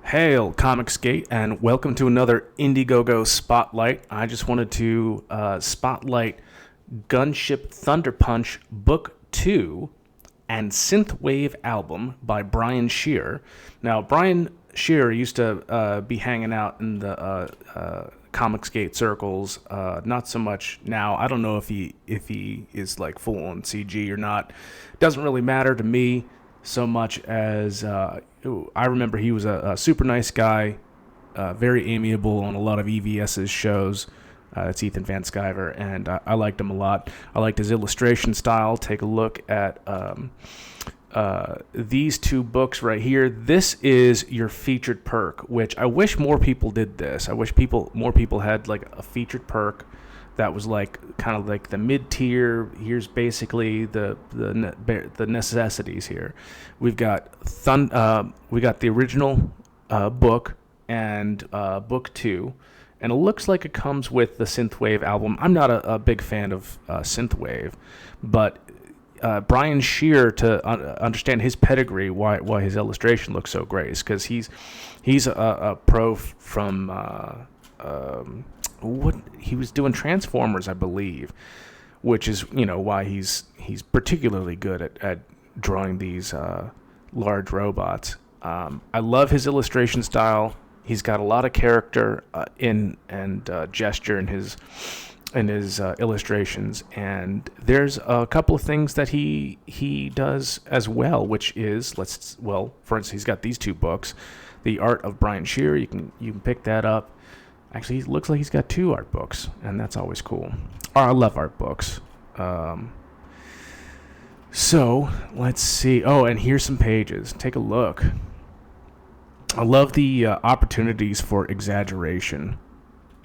Hail, ComicsGate, and welcome to another Indiegogo Spotlight. I just wanted to spotlight Gunship Thunderpunch Book 2 and Synthwave album by Brian Shearer. Now, Brian Shearer used to be hanging out in the ComicsGate circles, not so much now. I don't know if he is like full on CG or not. Doesn't really matter to me so much as I remember he was a super nice guy, very amiable on a lot of EVS's shows. It's Ethan Van Sciver, and I liked him a lot. I liked his illustration style. Take a look at these two books right here. This is your featured perk, which I wish more people did this. I wish more people had like a featured perk that was like kind of like the mid-tier. Here's basically the necessities here. We've got the original book and book 2, and it looks like it comes with the Synthwave album. I'm not a big fan of Synthwave, but Brian Shearer, to understand his pedigree, why his illustration looks so great, is because he's a pro from what he was doing Transformers, I believe, which is why he's particularly good at drawing these large robots. I love his illustration style. He's got a lot of character and gesture in his illustrations, and there's a couple of things that he does as well, which is for instance, he's got these two books, The Art of Brian Shearer. You can pick that up. Actually, it looks like he's got 2 art books, and that's always cool. I love art books. So let's see. Oh, and here's some pages. Take a look. I love the opportunities for exaggeration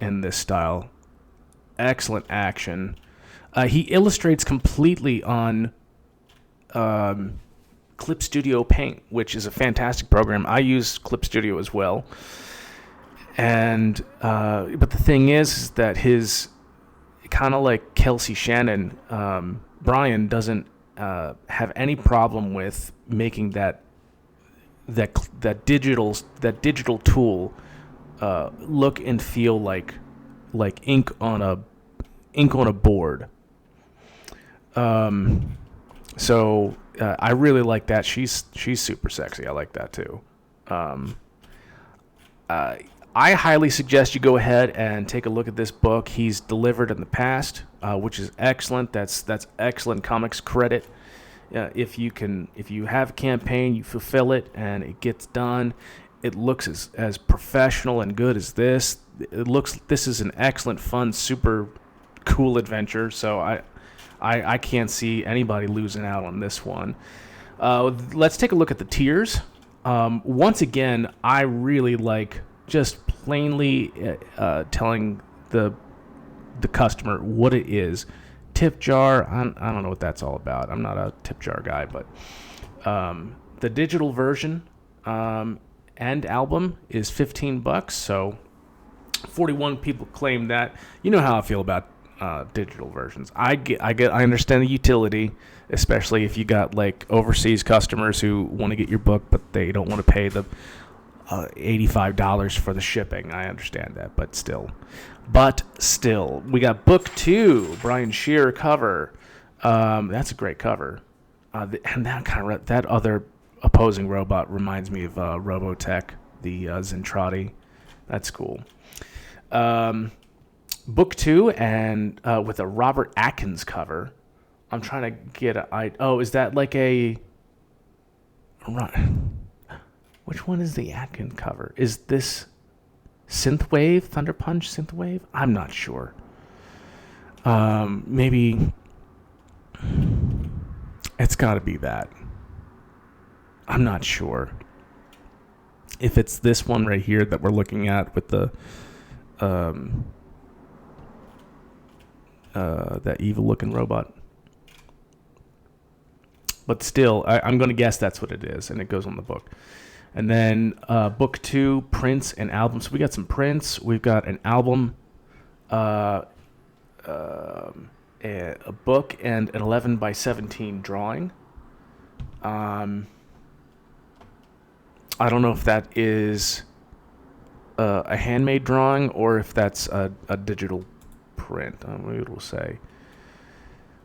in this style. Excellent action. He illustrates completely on Clip Studio Paint, which is a fantastic program. I use Clip Studio as well. And but the thing is that his, kind of like Kelsey Shannon, Brian doesn't have any problem with making that digital tool look and feel like ink on a board. So I really like that. She's super sexy. I like that too. I highly suggest you go ahead and take a look at this book. He's delivered in the past, which is excellent. That's excellent comics credit. If you have a campaign, you fulfill it, and it gets done. It looks as professional and good as this. This is an excellent, fun, super cool adventure. So I can't see anybody losing out on this one. Let's take a look at the tiers. Once again, I really like just plainly telling the customer what it is. Tip jar, I don't know what that's all about. I'm not a tip jar guy, but the digital version and album is $15. So 41 people claim that. You know how I feel about digital versions. I understand the utility, especially if you got like overseas customers who want to get your book, but they don't want to pay the $85 for the shipping. I understand that, but still, we got book 2, Brian Shearer cover. That's a great cover, and that other opposing robot reminds me of Robotech, the Zentradi. That's cool. Book 2 and with a Robert Atkins cover. I'm trying to get is that like a? Which one is the Atkins cover? Is this Synthwave, Thunderpunch Synthwave? I'm not sure. Maybe it's got to be that. I'm not sure. If it's this one right here that we're looking at with the that evil-looking robot. But still, I'm going to guess that's what it is, and it goes on the book. And then book 2, prints and albums. So we got some prints. We've got an album, a book, and an 11x17 drawing. I don't know if that is a handmade drawing or if that's a digital print. Maybe it will say.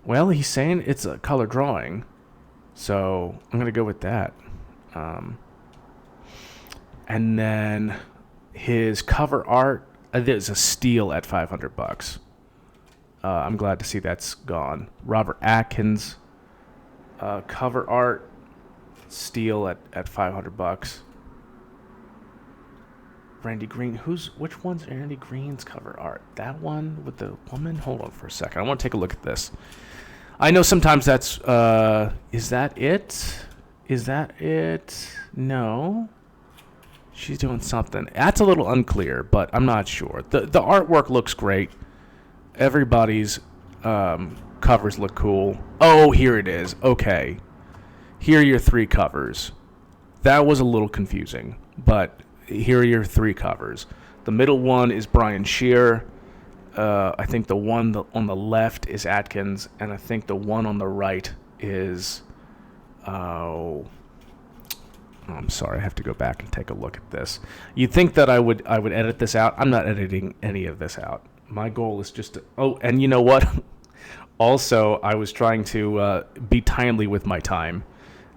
Well, he's saying it's a color drawing, so I'm going to go with that. And then his cover art, there's a steal at $500. I'm glad to see that's gone. Robert Atkins, cover art, steal at $500. Randy Green, which one's Randy Green's cover art? That one with the woman? Hold on for a second. I want to take a look at this. I know sometimes that's, is that it? Is that it? No. She's doing something. That's a little unclear, but I'm not sure. The artwork looks great. Everybody's covers look cool. Oh, here it is. Okay. Here are your 3 covers. That was a little confusing, but here are your 3 covers. The middle one is Brian Shearer. I think the one on the left is Atkins, and I think the one on the right is... I'm sorry, I have to go back and take a look at this. You'd think that I would edit this out. I'm not editing any of this out. My goal is just to... Oh, and you know what? Also, I was trying to be timely with my time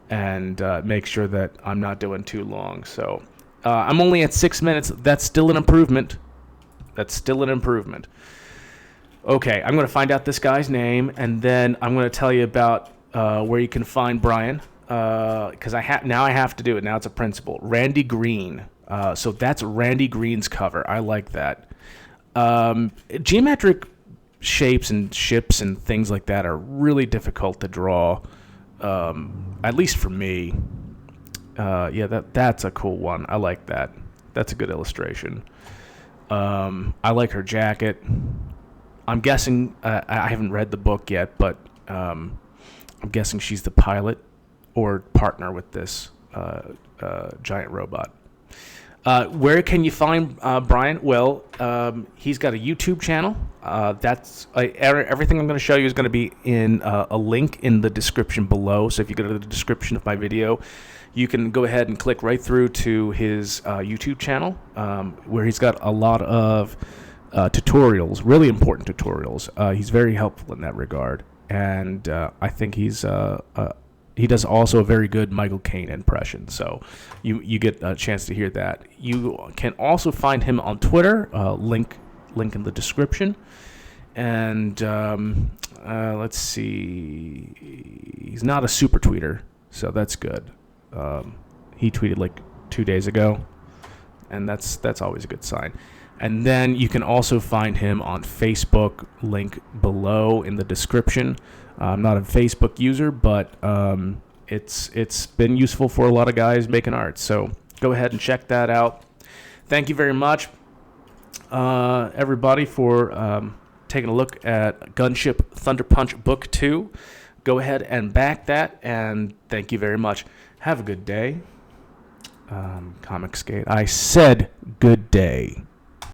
and make sure that I'm not doing too long. So I'm only at 6 minutes. That's still an improvement. Okay, I'm going to find out this guy's name, and then I'm going to tell you about where you can find Brian. Because I have to do it now. It's a principle. Randy Green. So that's Randy Green's cover. I like that. Geometric shapes and ships and things like that are really difficult to draw. At least for me. That's a cool one. I like that. That's a good illustration. I like her jacket. I'm guessing I haven't read the book yet, but I'm guessing she's the pilot or partner with this giant robot. Where can you find Brian? Well, he's got a YouTube channel. Everything I'm going to show you is going to be in a link in the description below. So if you go to the description of my video, you can go ahead and click right through to his YouTube channel, where he's got a lot of tutorials, really important tutorials. He's very helpful in that regard. And I think he does also a very good Michael Caine impression, so you get a chance to hear that. You can also find him on Twitter, link in the description. And let's see, he's not a super tweeter, so that's good. He tweeted like 2 days ago, and that's always a good sign. And then you can also find him on Facebook, link below in the description. I'm not a Facebook user, but it's been useful for a lot of guys making art. So go ahead and check that out. Thank you very much, everybody, for taking a lock at Gunship Thunderpunch Book 2. Go ahead and back that, and thank you very much. Have a good day. ComicsGate. I said good day.